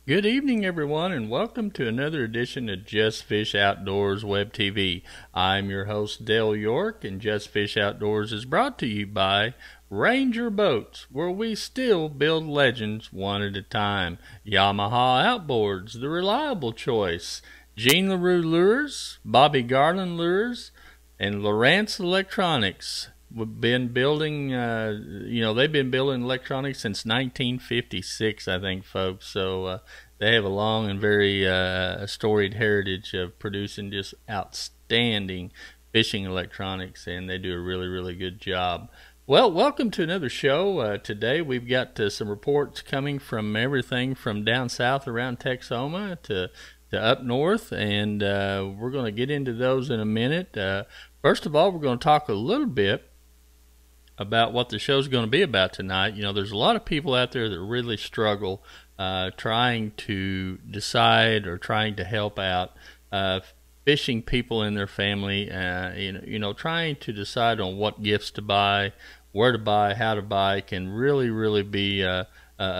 Good evening, everyone, and welcome to another edition of Jstfish Outdoors Web TV. I'm your host, Dale York, and Jstfish Outdoors is brought to you by Ranger Boats, where we still build legends one at a time. Yamaha Outboards, the reliable choice. Gene Larew Lures, Bobby Garland Lures, and Lowrance Electronics. We've been building, they've been building electronics since 1956, I think, folks. So they have a long and very storied heritage of producing just outstanding fishing electronics, and they do a really, really good job. Well, welcome to another show. Today we've got some reports coming from everything from down south around Texoma to up north, and we're going to get into those in a minute. First of all, we're going to talk a little bit about what the show's going to be about tonight. You know, there's a lot of people out there that really struggle trying to decide or trying to help out fishing people in their family, trying to decide on what gifts to buy, where to buy, how to buy can really, really be a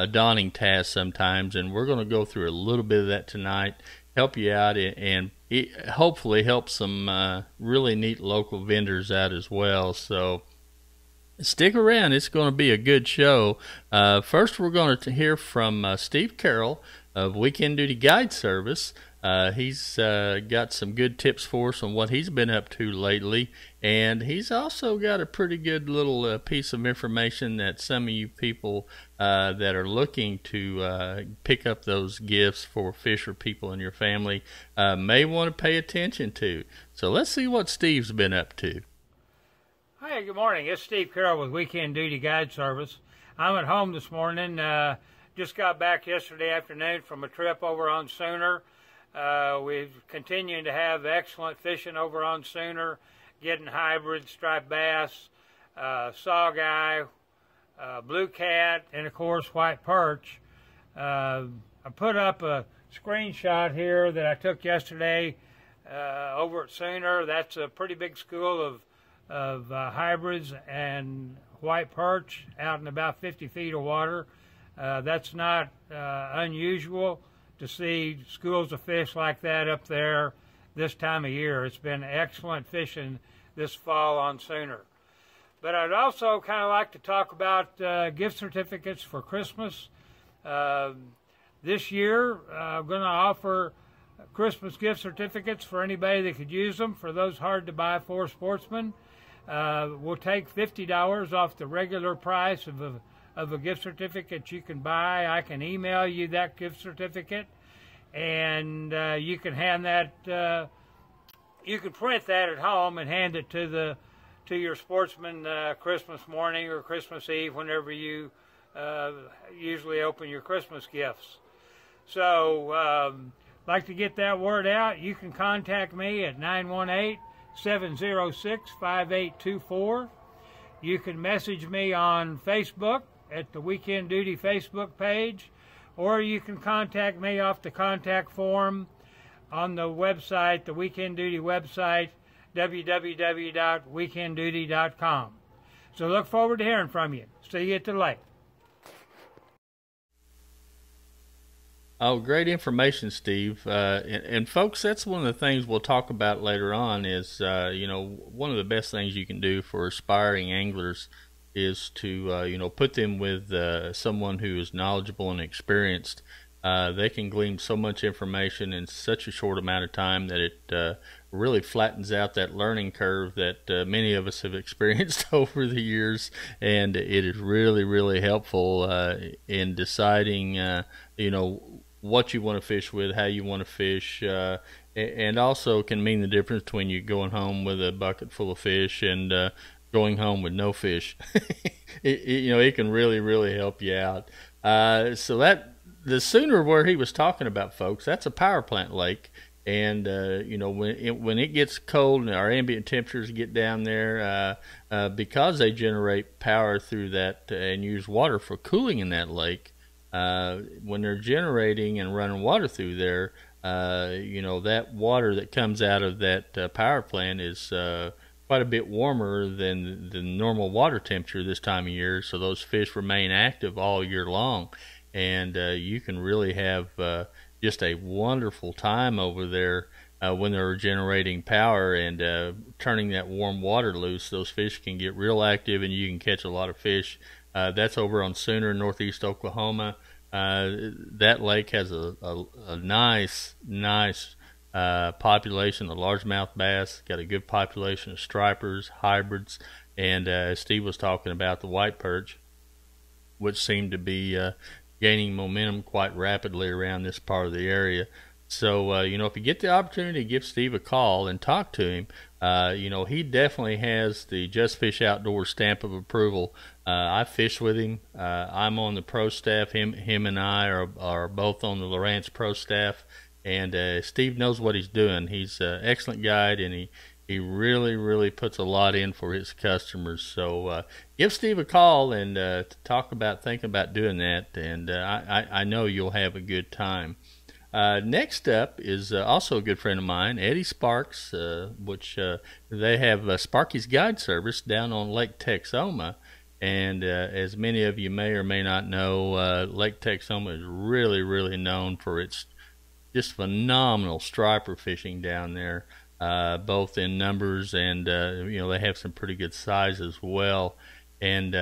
daunting task sometimes, and we're going to go through a little bit of that tonight, help you out, and hopefully help some really neat local vendors out as well. So stick around. It's going to be a good show. First, we're going to hear from Steve Carroll of Weekend Duty Guide Service. He's got some good tips for us on what he's been up to lately, and he's also got a pretty good little piece of information that some of you people that are looking to pick up those gifts for fish or people in your family may want to pay attention to. So let's see what Steve's been up to. Hi, good morning. It's Steve Carroll with Weekend Duty Guide Service. I'm at home this morning. Just got back yesterday afternoon from a trip over on Sooner. We've continued to have excellent fishing over on Sooner, getting hybrid striped bass, saugeye, blue cat, and of course white perch. I put up a screenshot here that I took yesterday over at Sooner. That's a pretty big school of hybrids and white perch out in about 50 feet of water. That's not unusual to see schools of fish like that up there this time of year. It's been excellent fishing this fall on Sooner. But I'd also kind of like to talk about gift certificates for Christmas. This year, I'm going to offer Christmas gift certificates for anybody that could use them. For those hard to buy for sportsmen, we'll take $50 off the regular price of a gift certificate you can buy. I can email you that gift certificate, and you can hand that. You can print that at home and hand it to your sportsman Christmas morning or Christmas Eve, whenever you usually open your Christmas gifts. So, like to get that word out, you can contact me at 918-706-5824. You can message me on Facebook at the Weekend Duty Facebook page, or you can contact me off the contact form on the website, the Weekend Duty website, www.weekendduty.com. So look forward to hearing from you. See you at the lake. Oh, great information, Steve. And folks, that's one of the things we'll talk about later on is, one of the best things you can do for aspiring anglers is to, put them with someone who is knowledgeable and experienced. They can glean so much information in such a short amount of time that it really flattens out that learning curve that many of us have experienced over the years, and it is really, really helpful in deciding, what you want to fish with, how you want to fish, and also can mean the difference between you going home with a bucket full of fish and going home with no fish. It can really, really help you out. So that the Sooner where he was talking about, folks, that's a power plant lake. And, when it gets cold and our ambient temperatures get down there, because they generate power through that and use water for cooling in that lake, when they're generating and running water through there, that water that comes out of that power plant is quite a bit warmer than the normal water temperature this time of year, so those fish remain active all year long. and you can really have just a wonderful time over there when they're generating power and turning that warm water loose. Those fish can get real active, and you can catch a lot of fish. That's over on Sooner, northeast Oklahoma. That lake has a nice population of largemouth bass. Got a good population of stripers, hybrids, and Steve was talking about the white perch, which seemed to be gaining momentum quite rapidly around this part of the area. So, you know, if you get the opportunity to give Steve a call and talk to him, you know, he definitely has the Jstfish Outdoors stamp of approval. I fish with him. I'm on the pro staff. Him and I are both on the Lowrance pro staff. And Steve knows what he's doing. He's an excellent guide, and he really puts a lot in for his customers. So give Steve a call and think about doing that. And I know you'll have a good time. Next up is also a good friend of mine, Eddie Sparks, which they have Sparky's Guide Service down on Lake Texoma. And as many of you may or may not know, Lake Texoma is really known for its just phenomenal striper fishing down there, both in numbers and you know, they have some pretty good size as well. And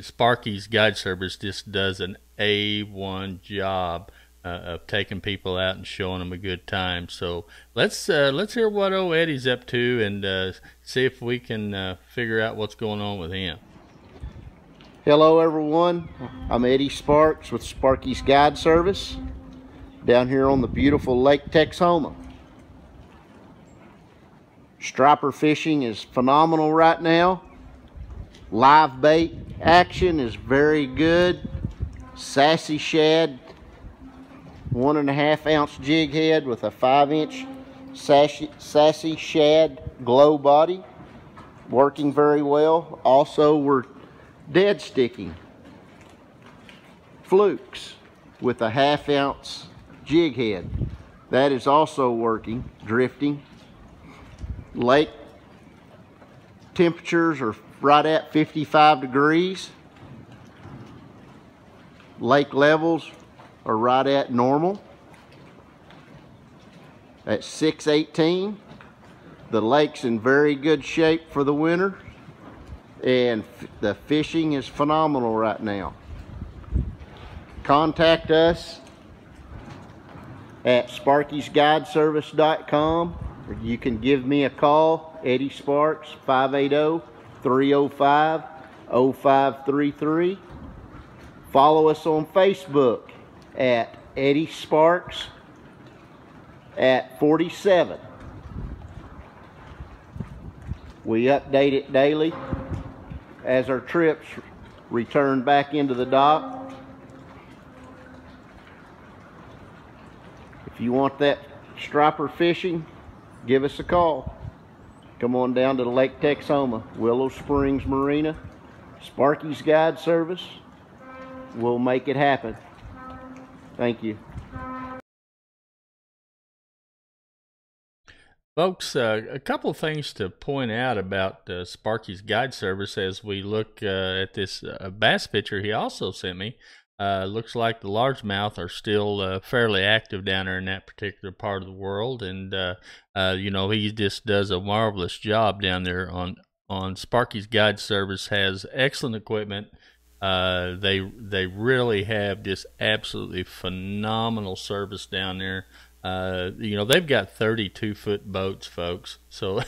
Sparky's Guide Service just does an A1 job of taking people out and showing them a good time. So let's hear what old Eddie's up to and see if we can figure out what's going on with him. Hello everyone, I'm Eddie Sparks with Sparky's Guide Service down here on the beautiful Lake Texoma. Striper fishing is phenomenal right now. Live bait action is very good. Sassy shad, 1.5 ounce jig head with a 5-inch sassy shad glow body, working very well. Also, we're dead sticking flukes with a 1/2 ounce jig head. That is also working, drifting. Lake temperatures are right at 55 degrees. Lake levels are right at normal at 618. The lake's in very good shape for the winter, and the fishing is phenomenal right now. Contact us at sparkysguideservice.com, or you can give me a call, Eddie Sparks, 580-305-0533. Follow us on Facebook at Eddie Sparks at 47. We update it daily as our trips return back into the dock. If you want that striper fishing, give us a call. Come on down to Lake Texoma, Willow Springs Marina, Sparky's Guide Service. We'll make it happen. Thank you. Folks, a couple of things to point out about Sparky's Guide Service as we look at this bass picture he also sent me. Looks like the largemouth are still fairly active down there in that particular part of the world, and you know, he just does a marvelous job down there on Sparky's Guide Service. Has excellent equipment. They really have just absolutely phenomenal service down there. You know, they've got 32-foot boats, folks. So,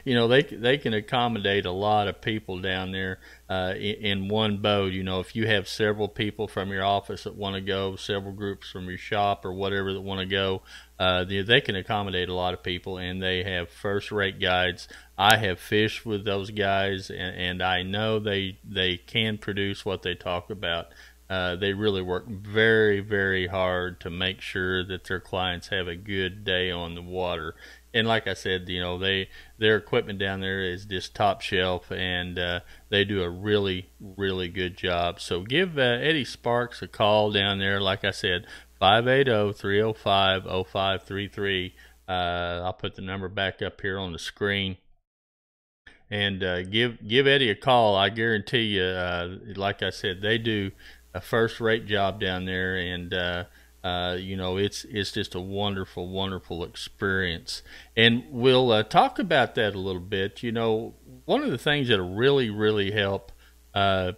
you know, they can accommodate a lot of people down there in one boat. You know, if you have several people from your office that want to go, several groups from your shop or whatever that want to go, they can accommodate a lot of people, and they have first-rate guides. I have fished with those guys, and I know they can produce what they talk about. They really work very hard to make sure that their clients have a good day on the water. And like I said, you know, their equipment down there is just top shelf, and they do a really good job. So give Eddie Sparks a call down there. Like I said, 580-305-0533. I'll put the number back up here on the screen. And give Eddie a call. I guarantee you, like I said, they do a first-rate job down there, and you know, it's just a wonderful, wonderful experience. And we'll talk about that a little bit. You know, one of the things that'll really help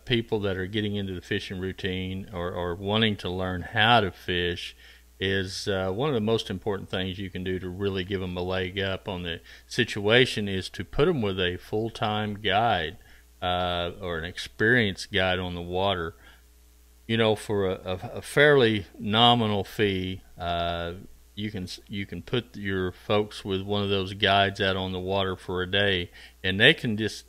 people that are getting into the fishing routine or wanting to learn how to fish is one of the most important things you can do to really give them a leg up on the situation is to put them with a full-time guide or an experienced guide on the water. You know, for a fairly nominal fee, you can put your folks with one of those guides out on the water for a day, and they can just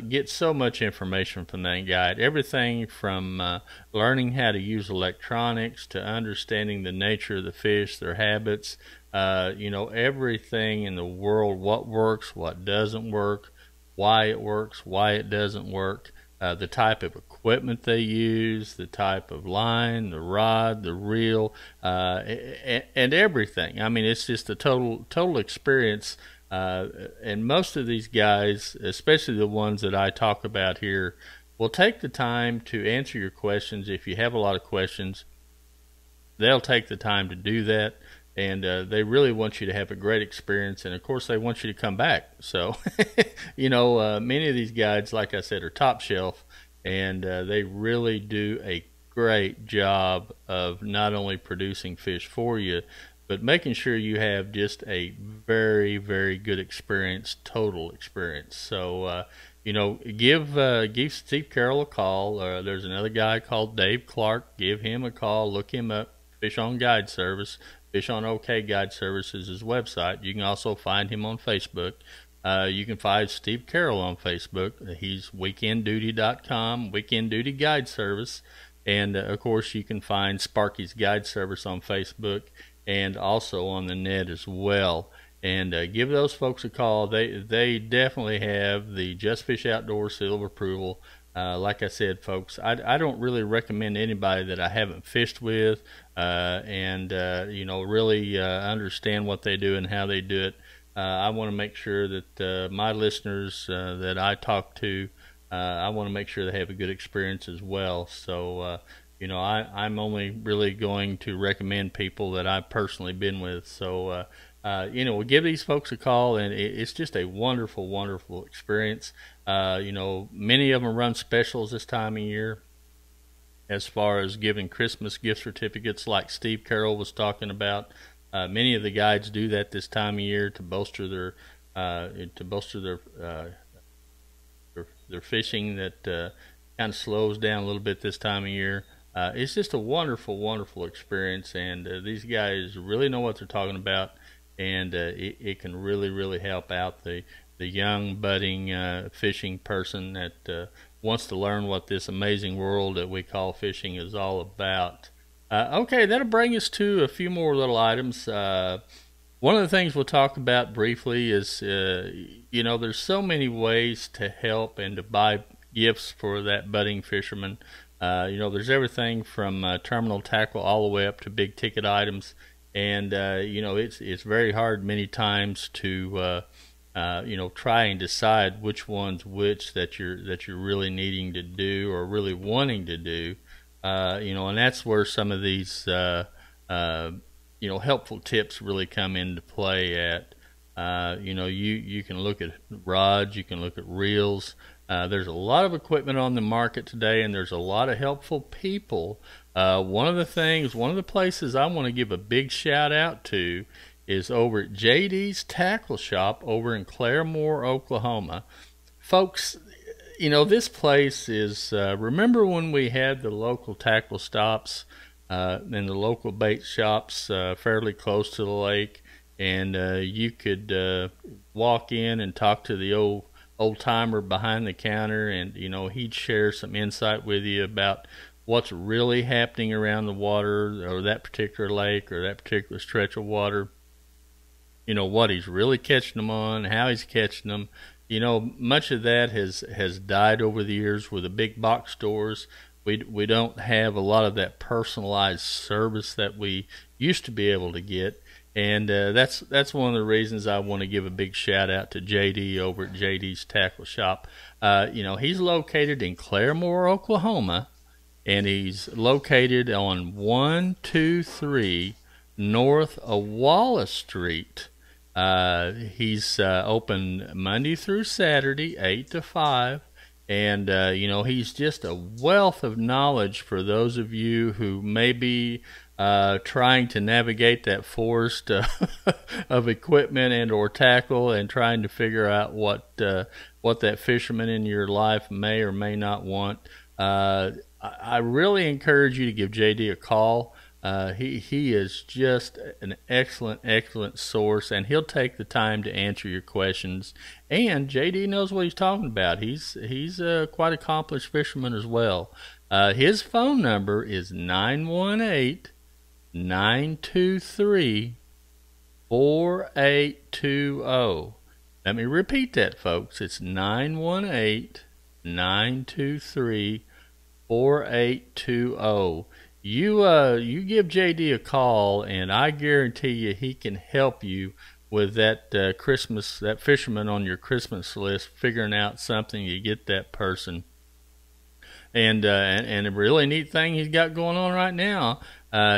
get so much information from that guide. Everything from learning how to use electronics to understanding the nature of the fish, their habits, you know, everything in the world, what works, what doesn't work, why it works, why it doesn't work. The type of equipment they use, the type of line, the rod, the reel, and everything. I mean, it's just a total experience. And most of these guys, especially the ones that I talk about here, will take the time to answer your questions. If you have a lot of questions, they'll take the time to do that. And they really want you to have a great experience, and of course they want you to come back. So you know, many of these guides, like I said, are top shelf, and they really do a great job of not only producing fish for you, but making sure you have just a very good experience, total experience. So you know, give Steve Carroll a call. There's another guy called Dave Clark. Give him a call. Look him up. Fish on Guide Service. Fish on OK Guide Services is his website. You can also find him on Facebook. You can find Steve Carroll on Facebook. He's weekendduty.com, Weekend Duty Guide Service. And, of course, you can find Sparky's Guide Service on Facebook and also on the net as well. And give those folks a call. They definitely have the Jstfish Outdoors seal of approval. Like I said, folks, I don't really recommend anybody that I haven't fished with and you know, really understand what they do and how they do it. I want to make sure that my listeners that I talk to, I want to make sure they have a good experience as well. So you know, I'm only really going to recommend people that I've personally been with. So you know, we'll give these folks a call, and it's just a wonderful experience. You know, many of them run specials this time of year as far as giving Christmas gift certificates like Steve Carroll was talking about. Many of the guides do that this time of year to bolster their their fishing that kind of slows down a little bit this time of year. It's just a wonderful experience, and these guys really know what they're talking about, and it can really help out the young budding fishing person that wants to learn what this amazing world that we call fishing is all about. Okay, that'll bring us to a few more little items. One of the things we'll talk about briefly is, you know, there's so many ways to help and to buy gifts for that budding fisherman. You know, there's everything from terminal tackle all the way up to big ticket items, and you know, it's very hard many times to you know, try and decide which one's which that you're really needing to do or really wanting to do. You know, and that's where some of these you know, helpful tips really come into play at. You know, you can look at rods, you can look at reels. There's a lot of equipment on the market today, and there's a lot of helpful people. One of the places I want to give a big shout out to is over at JD's Tackle Shop over in Claremore, Oklahoma. Folks, you know, this place is, remember when we had the local tackle stops and the local bait shops fairly close to the lake, and you could walk in and talk to the old timer behind the counter, and you know, he'd share some insight with you about what's really happening around the water or that particular lake or that particular stretch of water. You know, what he's really catching them on, how he's catching them. You know, much of that has died over the years with the big box stores. We don't have a lot of that personalized service that we used to be able to get. And that's one of the reasons I want to give a big shout out to JD over at JD's Tackle Shop. You know, he's located in Claremore, Oklahoma, and he's located on 123 North of Wallace Street. He's open Monday through Saturday, 8 to 5. And, he's just a wealth of knowledge for those of you who may be trying to navigate that forest of equipment and or tackle, and trying to figure out what that fisherman in your life may or may not want. I really encourage you to give JD a call. He is just an excellent source, and he'll take the time to answer your questions. And JD knows what he's talking about. He's a quite accomplished fisherman as well. His phone number is 918-923-4820. Let me repeat that, folks. It's 918-923-4820. You give JD a call, and I guarantee you he can help you with that that fisherman on your Christmas list, figuring out something to get that person. And a really neat thing he's got going on right now,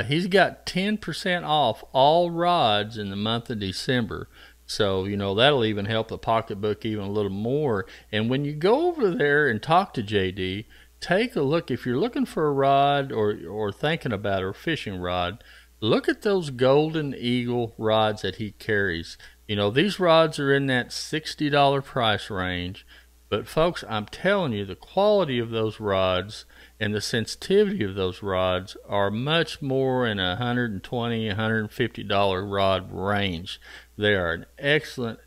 he's got 10% off all rods in the month of December. So, that'll even help the pocketbook even a little more. And when you go over there and talk to JD, take a look. If you're looking for a rod or thinking about a fishing rod, look at those Golden Eagle rods that he carries. These rods are in that $60 price range. But folks, I'm telling you, the quality of those rods and the sensitivity of those rods are much more in a $120, $150 rod range. They are an excellent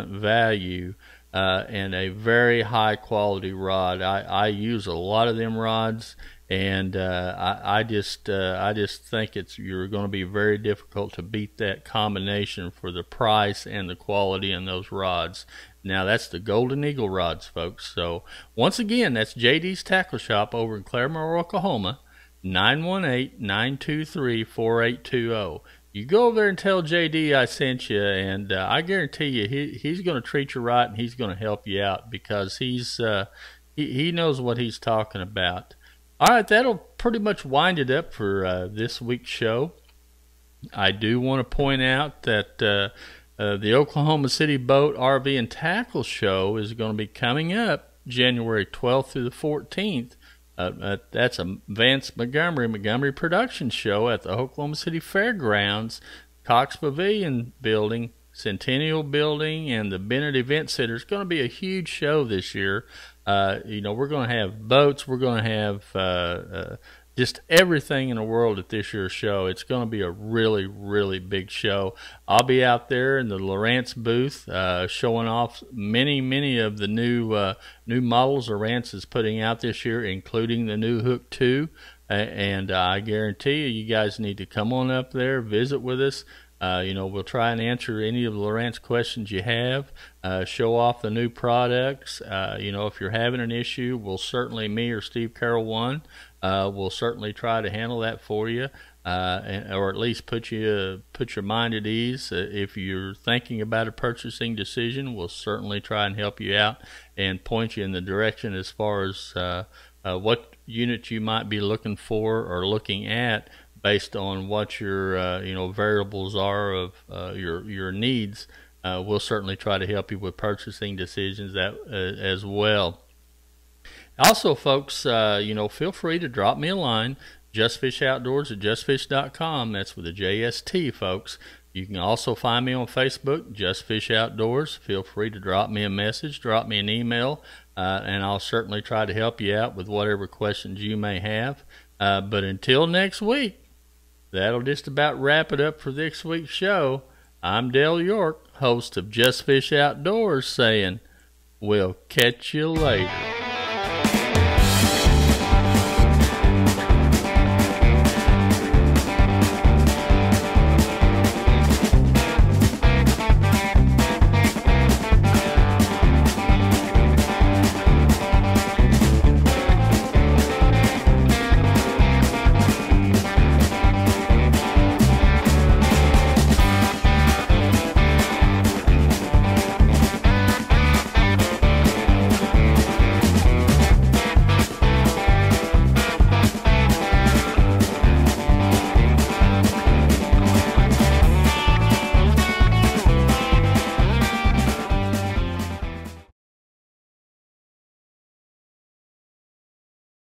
value and a very high quality rod. I use a lot of them rods, and I just think you're going to be very difficult to beat that combination for the price and the quality in those rods. Now, that's the Golden Eagle rods, folks. So, once again, that's JD's Tackle Shop over in Claremore, Oklahoma, 918-923-4820. You go over there and tell JD I sent you, and I guarantee you he's going to treat you right, and he's going to help you out, because he knows what he's talking about. All right, that'll pretty much wind it up for this week's show. I do want to point out that the Oklahoma City Boat, RV, and Tackle Show is going to be coming up January 12th through the 14th. That's a Vance Montgomery production show at the Oklahoma City Fairgrounds, Cox Pavilion Building, Centennial Building, and the Bennett Event Center. It's going to be a huge show this year. We're going to have boats. We're going to have just everything in the world at this year's show. It's going to be a really big show. I'll be out there in the Lowrance booth showing off many of the new models Lowrance is putting out this year, including the new Hook 2. And I guarantee you guys need to come on up there, visit with us. We'll try and answer any of the Lowrance questions you have, show off the new products. If you're having an issue, we'll certainly, me or Steve Carroll will certainly try to handle that for you, or at least put your mind at ease. If you're thinking about a purchasing decision, we'll certainly try and help you out and point you in the direction as far as what unit you might be looking for or looking at, based on what your variables are of your needs. We'll certainly try to help you with purchasing decisions as well. Also, folks, feel free to drop me a line, justfishoutdoors@justfish.com. That's with a JST, folks. You can also find me on Facebook, Just Fish Outdoors. Feel free to drop me a message, drop me an email, and I'll certainly try to help you out with whatever questions you may have. But until next week, that'll just about wrap it up for this week's show. I'm Dale York, host of Just Fish Outdoors, saying, we'll catch you later.